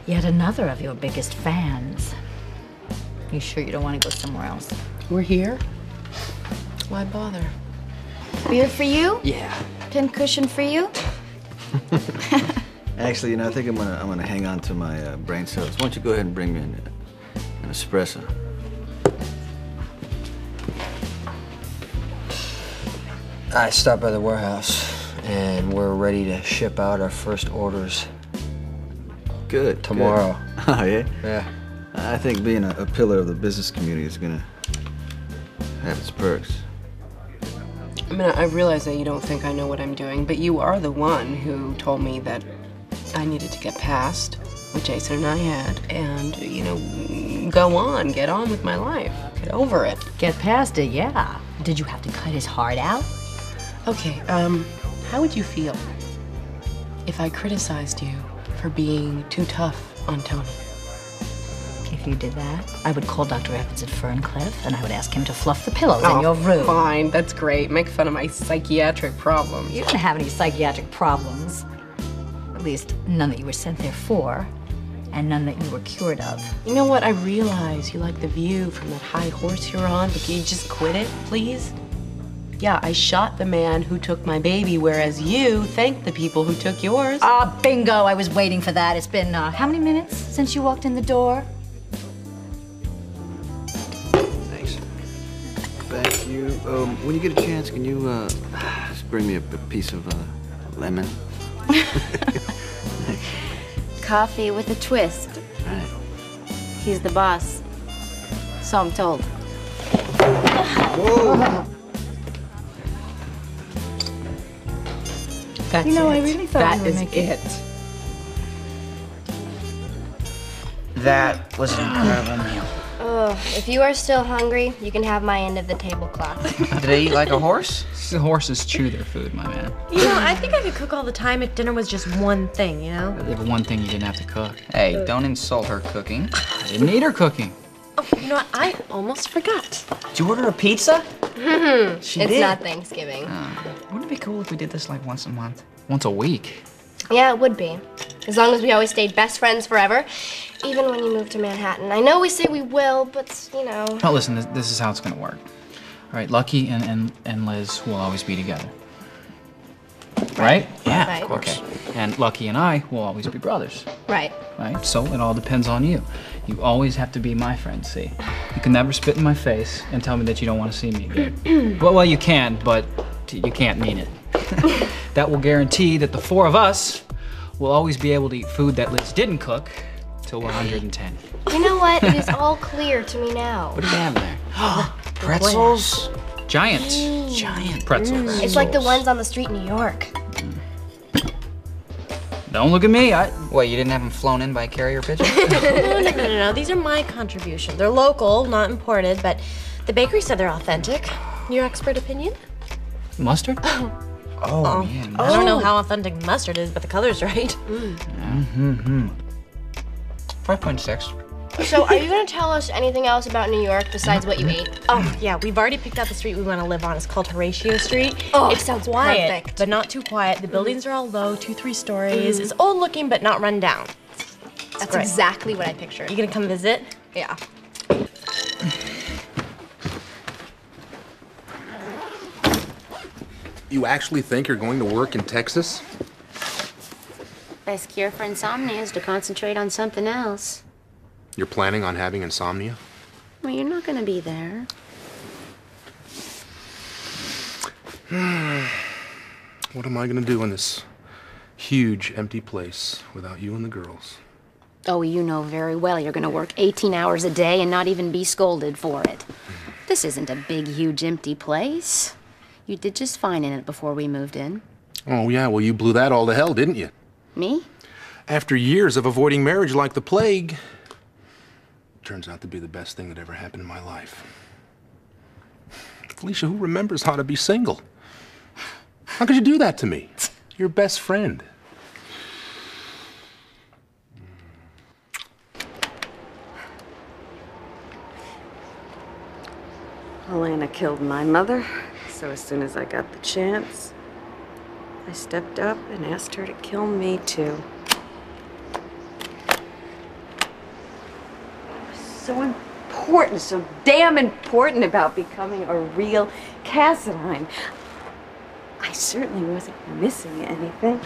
Yet another of your biggest fans. You sure you don't want to go somewhere else? We're here. Why bother? Beer for you? Yeah. Pincushion for you? Actually, I think I'm gonna hang on to my brain cells. Why don't you go ahead and bring me an espresso? I stopped by the warehouse, and we're ready to ship out our first orders. Good. Tomorrow. Good. Oh, yeah? Yeah. I think being a pillar of the business community is gonna have its perks. I mean, I realize that you don't think I know what I'm doing, but you are the one who told me that I needed to get past what Jason and I had and, go on, get on with my life, get over it. Get past it, yeah. Did you have to cut his heart out? Okay, how would you feel if I criticized you for being too tough on Tony? If you did that, I would call Dr. Evans at Ferncliff and I would ask him to fluff the pillows in your room. Fine, that's great. Make fun of my psychiatric problems. You didn't have any psychiatric problems. At least none that you were sent there for, and none that you were cured of. You know what? I realize you like the view from that high horse you're on, but can you just quit it, please? Yeah, I shot the man who took my baby, whereas you thanked the people who took yours. Ah, bingo, I was waiting for that. It's been, how many minutes since you walked in the door? Thanks. Thank you. When you get a chance, can you just bring me a piece of lemon? Coffee with a twist. Right. He's the boss. So I'm told. Whoa! That's You know, it. I really thought that you were is making- it. That was an incredible meal. Oh, if you are still hungry, you can have my end of the tablecloth. Did I eat like a horse? The horses chew their food, my man. I think I could cook all the time if dinner was just one thing, The one thing you didn't have to cook. Hey, don't insult her cooking. I didn't need her cooking. Oh, you know what? I almost forgot. Did you order a pizza? She It's did. not Thanksgiving. Wouldn't it be cool if we did this like once a month? Once a week? Yeah, it would be. As long as we always stayed best friends forever, even when you moved to Manhattan. I know we say we will, but, Now listen, this is how it's gonna work. All right, Lucky and Liz will always be together. Right? Yeah, Right. of course. Okay. And Lucky and I will always be brothers. Right. Right? So it all depends on you. You always have to be my friend, see? You can never spit in my face and tell me that you don't want to see me again. well, you can, but you can't mean it. That will guarantee that the four of us will always be able to eat food that Liz didn't cook till we're 110. You know what? It is all clear to me now. What do you have there? Pretzels? Giant. Giant Pretzels. It's like the ones on the street in New York. Don't look at me. What, you didn't have them flown in by a carrier pigeon? No. These are my contribution. They're local, not imported, but the bakery said they're authentic. Your expert opinion? Mustard? Oh, man. I don't know how authentic mustard is, but the color's right. 5.6. So, are you going to tell us anything else about New York besides what you ate? Oh, yeah, we've already picked out the street we want to live on. It's called Horatio Street. Oh, it's sounds quiet, perfect. but not too quiet. The buildings are all low, 2-3 stories. It's old looking, but not run down. That's great. exactly what I pictured. You gonna come visit? Yeah. You actually think you're going to work in Texas? Best cure for insomnia is to concentrate on something else. You're planning on having insomnia? Well, you're not gonna be there. What am I gonna do in this huge, empty place without you and the girls? Oh, you know very well you're gonna work 18 hours a day and not even be scolded for it. This isn't a big, huge, empty place. You did just fine in it before we moved in. Oh, yeah, well, you blew that all to hell, didn't you? Me? After years of avoiding marriage like the plague, turns out to be the best thing that ever happened in my life. Felicia, who remembers how to be single? How could you do that to me? Your best friend. Alana killed my mother, so as soon as I got the chance, I stepped up and asked her to kill me too. so important, so damn important about becoming a real Cassadine. I certainly wasn't missing anything.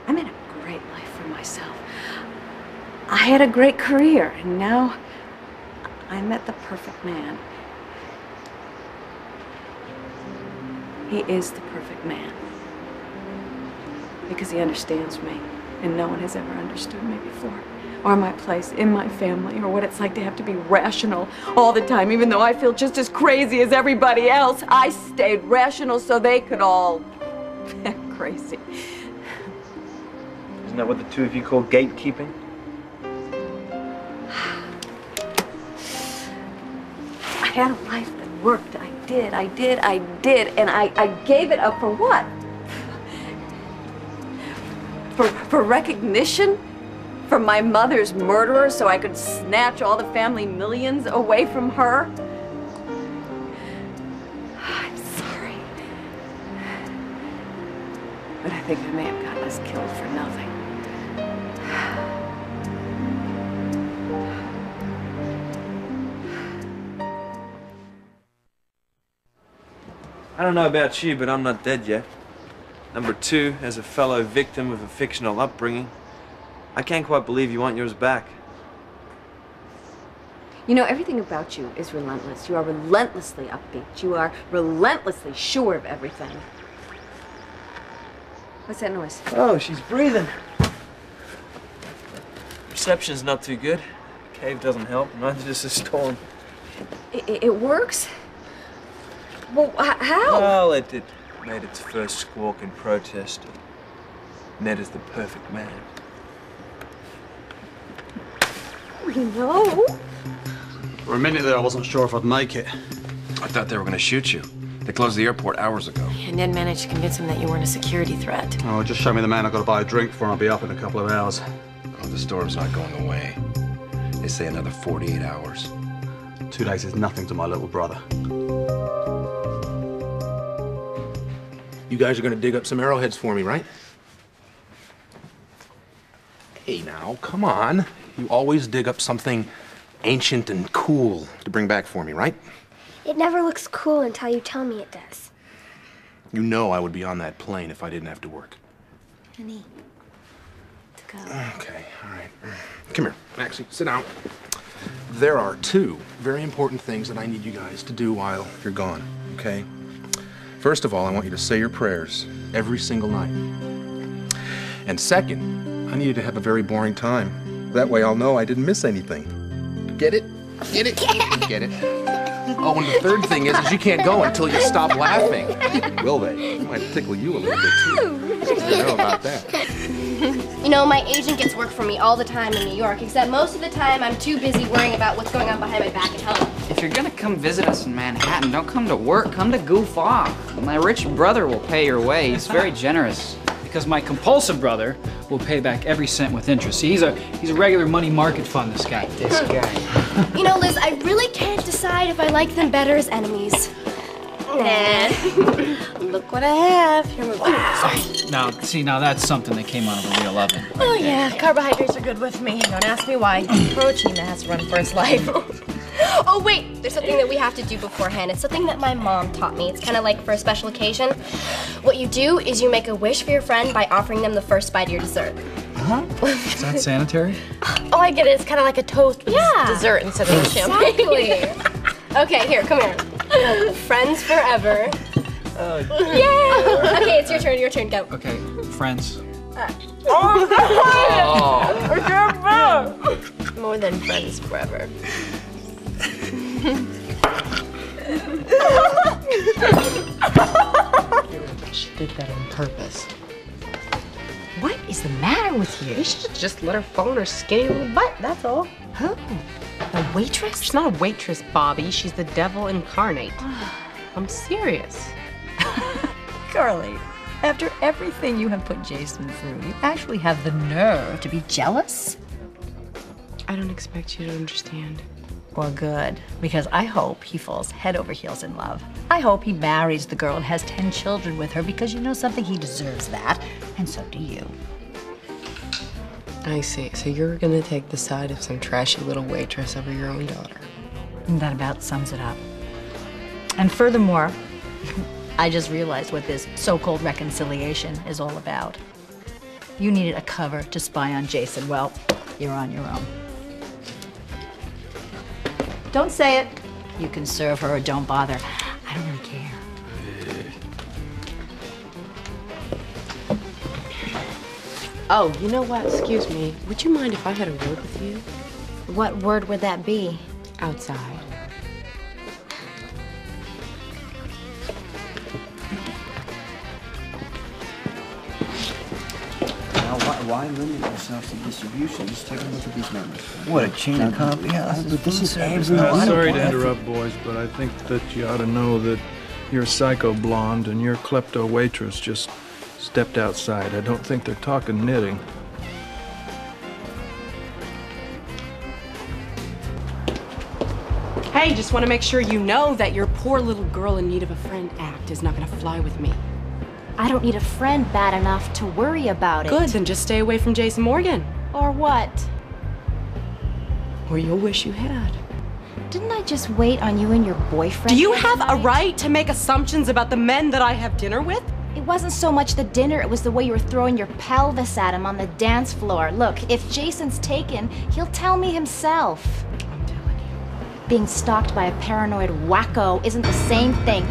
I made a great life for myself. I had a great career, and now I met the perfect man. He is the perfect man. Because he understands me, and no one has ever understood me before. Or my place in my family, or what it's like to have to be rational all the time, even though I feel just as crazy as everybody else. I stayed rational so they could all act crazy. Isn't that what the two of you call gatekeeping? I had a life that worked. I did, and I gave it up for what? For recognition? From my mother's murderer so I could snatch all the family millions away from her? I'm sorry. But I think I may have gotten us killed for nothing. I don't know about you, but I'm not dead yet. Number two, as a fellow victim of a fictional upbringing, I can't quite believe you want yours back. You know, everything about you is relentless. You are relentlessly upbeat. You are relentlessly sure of everything. What's that noise? Oh, she's breathing. Reception's not too good. Cave doesn't help, neither does the storm. It works? Well, how? Well, it made its first squawk in protest. Ned is the perfect man. No. For a minute there, I wasn't sure if I'd make it. I thought they were going to shoot you. They closed the airport hours ago. And Ned managed to convince him that you weren't a security threat. Oh, just show me the man I've got to buy a drink for and I'll be up in a couple of hours. Oh, the storm's not going away. They say another 48 hours. 2 days is nothing to my little brother. You guys are going to dig up some arrowheads for me, right? Hey, now, come on. You always dig up something ancient and cool to bring back for me, right? It never looks cool until you tell me it does. You know I would be on that plane if I didn't have to work. Honey, let's go. Okay, all right. Come here, Maxie, sit down. There are two very important things that I need you guys to do while you're gone, okay? First of all, I want you to say your prayers every single night. And second, I need you to have a very boring time. That way I'll know I didn't miss anything. Get it? Get it? Get it? Oh, and the third thing is you can't go until you stop laughing. Will they? It might tickle you a little bit, too. I know about that. You know, my agent gets work for me all the time in New York, except most of the time I'm too busy worrying about what's going on behind my back at home. If you're gonna come visit us in Manhattan, don't come to work, come to goof off. My rich brother will pay your way. He's very generous. Because my compulsive brother will pay back every cent with interest. See, he's a regular money market fund, this guy. This guy. You know, Liz, I really can't decide if I like them better as enemies. Nah. Look what I have. Here we go. Now, see, now that's something that came out of a real oven. Oh yeah, carbohydrates are good with me. Don't ask me why. Protein that has to run for its life. Oh wait, there's something that we have to do beforehand. It's something that my mom taught me. It's kind of like for a special occasion. What you do is you make a wish for your friend by offering them the first bite of your dessert. Huh? Is that sanitary? Oh, I get it. It's kind of like a toast with dessert instead of champagne. Exactly. Okay, here, come here. Friends forever. Yay! Okay, it's your turn, go. Okay, friends. More than friends forever. She did that on purpose. What is the matter with you? You should just let her phone her skinny little butt, that's all. Who? A waitress? She's not a waitress, Bobby. She's the devil incarnate. I'm serious. Carly, after everything you have put Jason through, you actually have the nerve to be jealous? I don't expect you to understand. Well, good, because I hope he falls head over heels in love. I hope he marries the girl and has 10 children with her, because you know something, he deserves that, and so do you. I see. So you're gonna take the side of some trashy little waitress over your own daughter. And that about sums it up. And furthermore, I just realized what this so-called reconciliation is all about. You needed a cover to spy on Jason. Well, you're on your own. Don't say it. You can serve her or don't bother. I don't really care. Oh, you know what? Excuse me. Would you mind if I had a word with you? What word would that be? Outside. Now, why limit yourself to distribution? Just take a look at these numbers. What, a chain of coffee houses? But this is every Sorry to interrupt, boys, but I think that you ought to know that your psycho blonde and your klepto waitress just stepped outside. I don't think they're talking knitting. Hey, just want to make sure you know that your poor little girl in need of a friend act is not going to fly with me. I don't need a friend bad enough to worry about it. Good, then just stay away from Jason Morgan. Or what? Or you'll wish you had. Didn't I just wait on you and your boyfriend? Do you have a right to make assumptions about the men that I have dinner with? It wasn't so much the dinner, it was the way you were throwing your pelvis at him on the dance floor. Look, if Jason's taken, he'll tell me himself. I'm telling you. Being stalked by a paranoid wacko isn't the same thing.